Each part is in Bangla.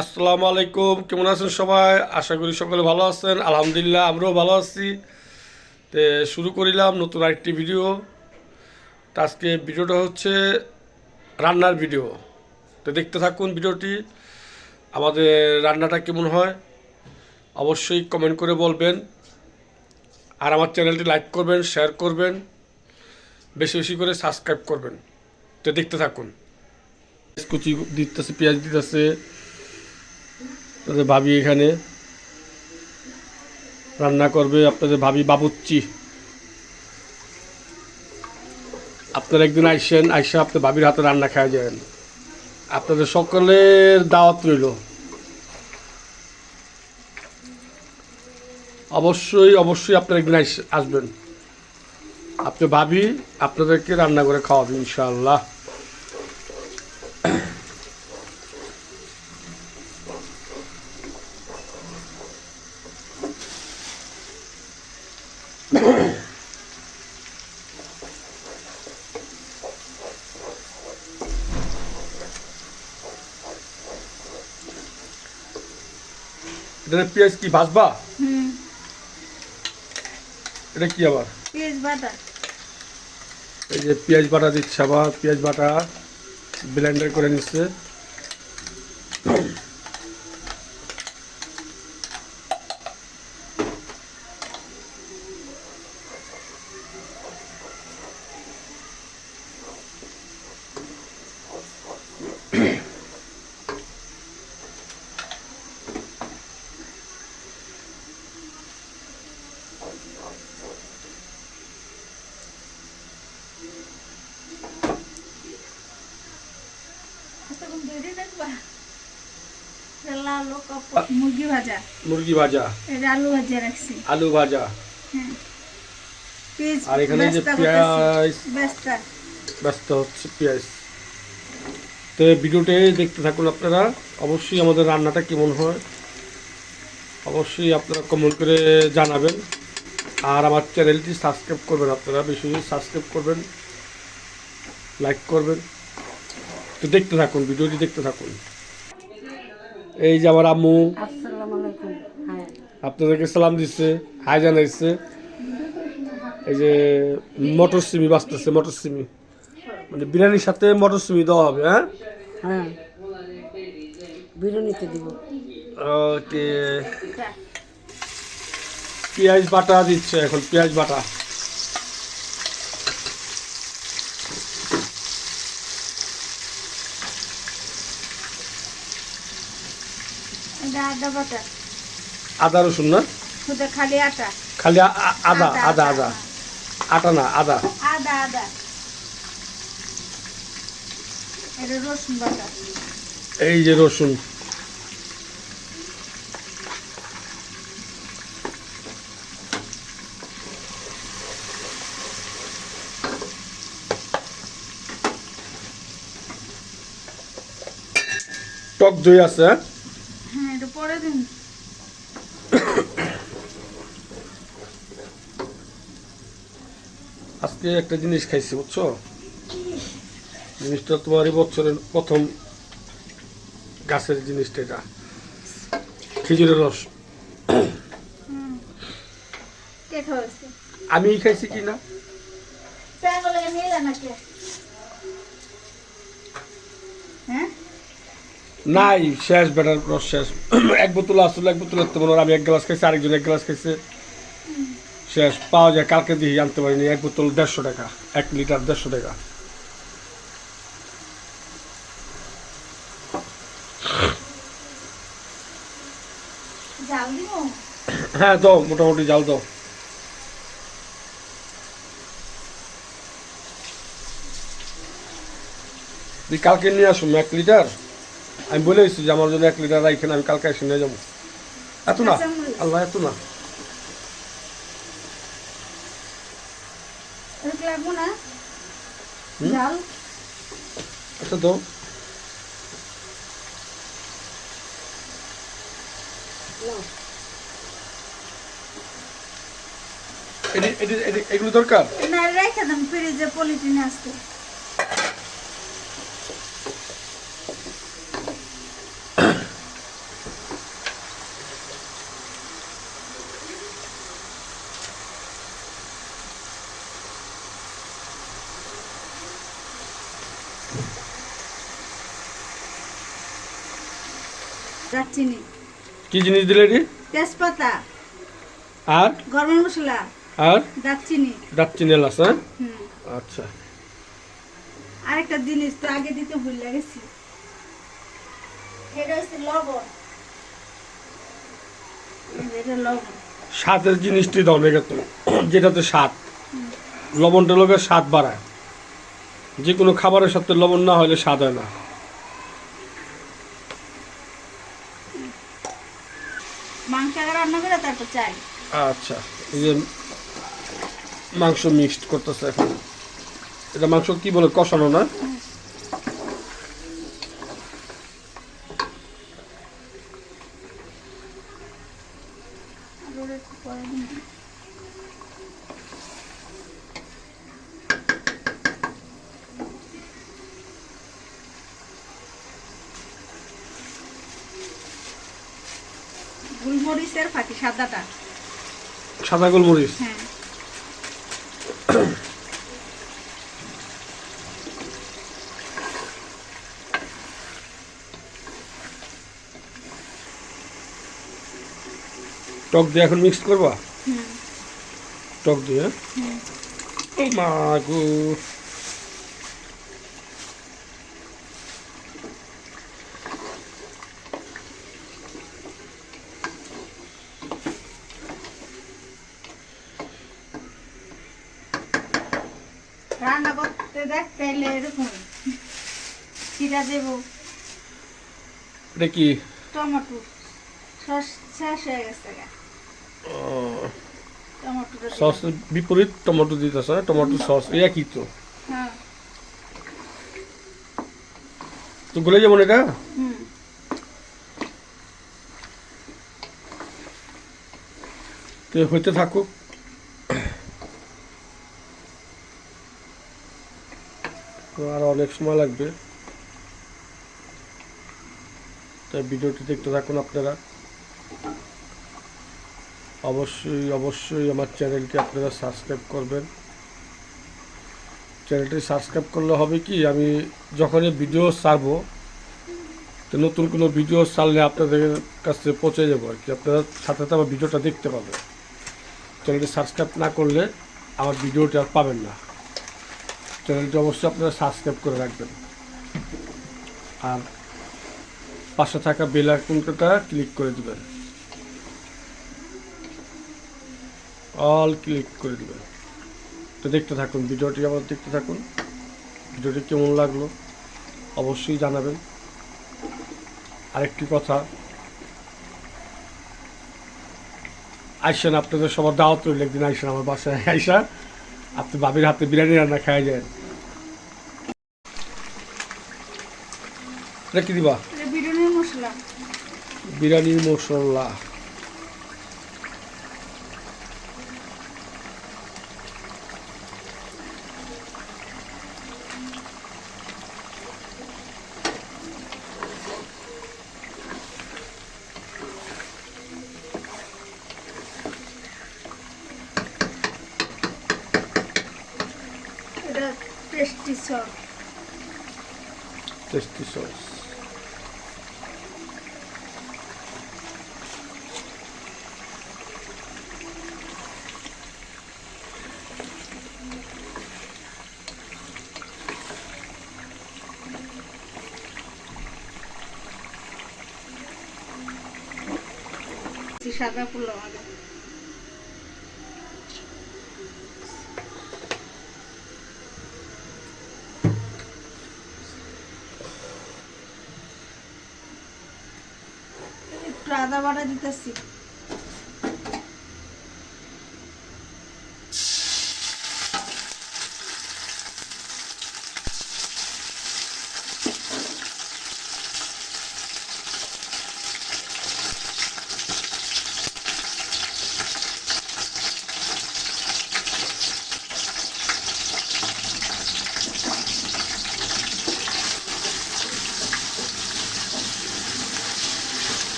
আসসালামু আলাইকুম, কেমন আছেন সবাই? আশা করি সকলে ভালো আছেন। আলহামদুলিল্লাহ, আমরাও ভালো আছি। তো শুরু করিলাম নতুন আরেকটি ভিডিও। তো আজকে ভিডিওটা হচ্ছে রান্নার ভিডিও। তো দেখতে থাকুন ভিডিওটি। আমাদের রান্নাটা কেমন হয় অবশ্যই কমেন্ট করে বলবেন। আর আমার চ্যানেলটি লাইক করবেন, শেয়ার করবেন, বেশি বেশি করে সাবস্ক্রাইব করবেন। তো দেখতে থাকুন। কুচি দিতেছে, পেঁয়াজ দিতেছে তাদের ভাবি এখানে রান্না করবে। আপনাদের ভাবি বাবুচ্চি। আপনারা একদিন আইসেন, আইসা আপনার ভাবির হাতে রান্না খাওয়া যাবেন। আপনাদের সকলের দাওয়াত রইল। অবশ্যই অবশ্যই আপনারা একদিন আসবেন। আপনার ভাবি আপনাদেরকে রান্না করে খাওয়াবে ইনশাআল্লাহ। এটা পেঁয়াজ কি ভাজবা? এটা কি আবার? পেঁয়াজ বাটা। এই যে পেঁয়াজ বাটা দিচ্ছে, আবার পেঁয়াজ বাটা ব্লেন্ডার করে নিচ্ছে। এতক্ষণ ধরে রাখবা। এটা লাল ও কাপড় মুরগি ভাজা। মুরগি ভাজা, এটা আলু ভাজা রাখছি। আলু ভাজা, হ্যাঁ। পেঁয়াজ আর এখানে যে বেস্তা পেঁয়াজ করতেছি। বেস্তা। ব্যস্ত হচ্ছে পেঁয়াজ। তো ভিডিওটি দেখতে থাকুন আপনারা। অবশ্যই আমাদের রান্নাটা কেমন হয় অবশ্যই আপনারা কমেন্ট করে জানাবেন। আর আমার চ্যানেলটি সাবস্ক্রাইব করবেন, আপনারা বেশি বেশি সাবস্ক্রাইব করবেন, লাইক করবেন। তো দেখতে থাকুন, ভিডিওটি দেখতে থাকুন। এই যে আমার আম্মু আসসালামু আলাইকুম। হ্যাঁ। আপনাদেরকে সালাম দিচ্ছে, হাই জানাইছে। এই যে মটর সিমি বাঁচতেছে, মটর সিমি মানে বিরিয়ানির সাথে মটর সিমি দেওয়া হবে। হ্যাঁ, হ্যাঁ। বিরিয়ানিতে দিব। ওকে। পেঁয়াজ বাটা দিচ্ছে এখন, পেঁয়াজ বাটা। এটা আদা বাটা। আদা রসুন না, শুধু খালি আটা। খালি আদা আদা আদা, আটা না আদা। আদা আদা। এটা রসুন বাটা। এই যে রসুন, টক দই আছে। হ্যাঁ? হ্যাঁ, এটা পরে দিন। আজকে একটা জিনিস খাইছি বুঝছো, জিনিসটা তোমার এই বছরের প্রথম গাছের জিনিসটা, এটা খেজুরের রস। কে খাওয়াইছে? আমি খাইছি কি না পাগলে নিয়ে যা নাকি? হ্যাঁ। নাই, শেষ বেটার রস শেষ। এক বোতল আসলে, এক বোতল তো মনে হয় আমি এক গ্লাস খাইছি, আরেকজন এক গ্লাস খাইছে, শেষ। পাওয়া যায়, কালকে দিয়ে আনতে পারিনি। এক বোতল 150 টাকা, 1 লিটার 150 টাকা। জাল দিব। হ্যাঁ দাও, মোটামুটি জাল দাও। তুই কালকে নিয়ে আসুন 1 লিটার। আমি বলে দিচ্ছি যে আমার জন্য 1 লিটার রাইখেন, আমি কালকে এসে নিয়ে যাবো। এত না আল্লাহ, এত না। এটা লাগবো না। হুম? জাল। আচ্ছা দাও। এগুলো দরকার। না, রেখে দেন ফ্রিজে, পলিথিনে আসতে। দারচিনি, কি জিনিস দিলে এটি? তেজপাতা, আর গরম মশলা, আর দারচিনি। দারচিনি এলাচ, হ্যাঁ? হুম। আচ্ছা, আরেকটা জিনিস তো আগে দিতে ভুলে গেছি, এটা হচ্ছে লবণ। এটা লবণ। স্বাদের জিনিসটি দাও না তো, যেটাতে স্বাদ, লবণটা লোকের স্বাদ বাড়ায়। যে কোনো খাবারের সাথে লবণ না হলে স্বাদ হয় না। মাংস আগে রান্না করে তারপর চাই। আচ্ছা, এই যে মাংস মিক্সড করতেছে এখন। এটা মাংস কি বলে, কষানো না? আর একটু পরে দিন। গোলমরিচের ফাঁকি সাদাটা। সাদা গোলমরিচ। হ্যাঁ। টক দিয়ে এখন মিক্স করবা? হুম। টক দিয়ে? হুম। ও মা গো! রান্না করতে দেখতে এলে এরকম জিরা দেব, এটা কি? টমেটো সস শেষ হয়ে গেছে গা। টমেটোটা সস বিপরীত টমেটো দিতেছে, টমেটো সস এটা কি তো? হ্যাঁ। তো গলে যাবো না এটা? হুম। তো হইতে থাকুক। তো আর অনেক সময় লাগবে, তাই ভিডিওটি দেখতে থাকুন আপনারা। অবশ্যই অবশ্যই আমার চ্যানেলটি আপনারা সাবস্ক্রাইব করবেন। চ্যানেলটি সাবস্ক্রাইব করলে হবে কি, আমি যখনই ভিডিও ছাড়বো, তো নতুন কোনো ভিডিও ছাড়লে আপনাদের কাছে পৌঁছে যাবো আর কি, আপনারা সাথে সাথে আমার ভিডিওটা দেখতে পাবেন। চ্যানেলটি সাবস্ক্রাইব না করলে আমার ভিডিওটি আর পাবেন না। চ্যানেলটি অবশ্যই আপনারা সাবস্ক্রাইব করে রাখবেন, আর পাশে থাকা বেল আইকনটা ক্লিক করে দেবেন, অল ক্লিক করে দেবেন। তো দেখতে থাকুন ভিডিওটি, আবার দেখতে থাকুন। ভিডিওটি কেমন লাগলো অবশ্যই জানাবেন। আরেকটি কথা, আইসেন, আপনাদের সবার দাওয়াত রইল, একদিন আইসেন আমার বাসায়, আইসা আপনি বাবির হাতে বিরিয়ানি রান্না খাই যায়। এটা কি দিবা? এটা বিরিয়ানির মশলা। বিরিয়ানির মশলা। এটা টেস্টি সস। Tasty sauce. সাদা পোলাও আগে। একটু আদা বাটা দিতেছি।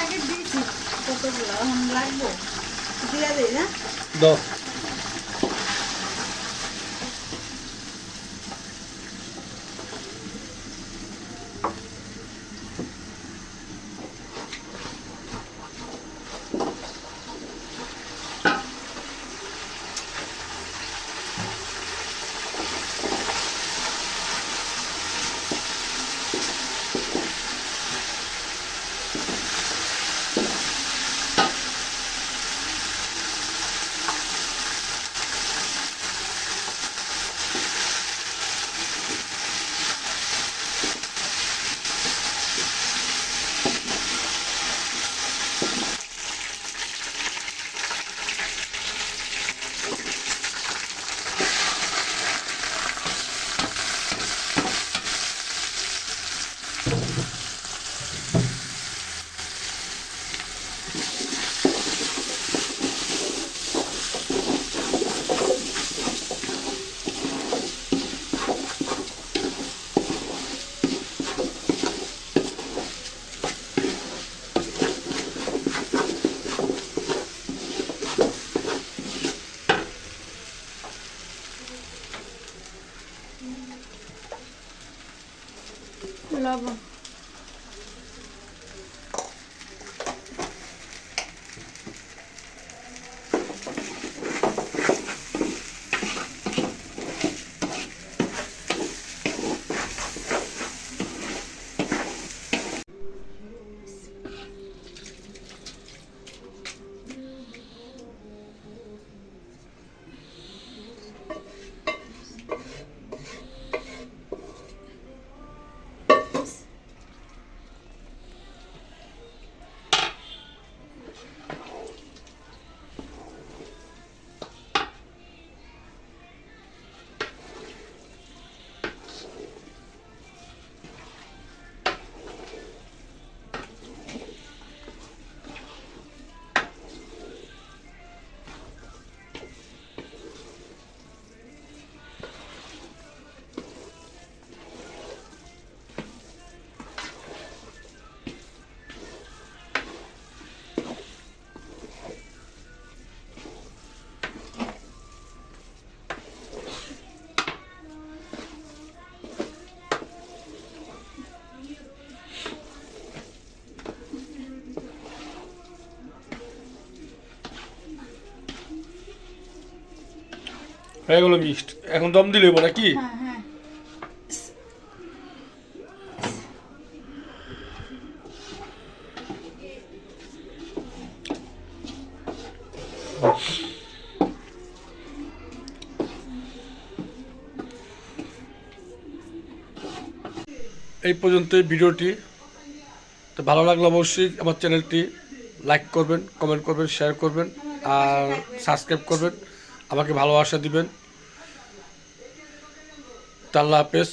আগে দিয়েছি কতগুলো, এখন লাগবো দিয়ে দিই না। দাও। হয়ে গেল মিক্সড, এখন দম দিলে হইব নাকি? হ্যাঁ হ্যাঁ এই পর্যন্তই ভিডিওটি। তো ভালো লাগলে অবশ্যই আমার চ্যানেলটি লাইক করবেন, কমেন্ট করবেন, শেয়ার করবেন আর সাবস্ক্রাইব করবেন, আমাকে ভালোবাসা দিবেন। আল্লাহ হাফেজ।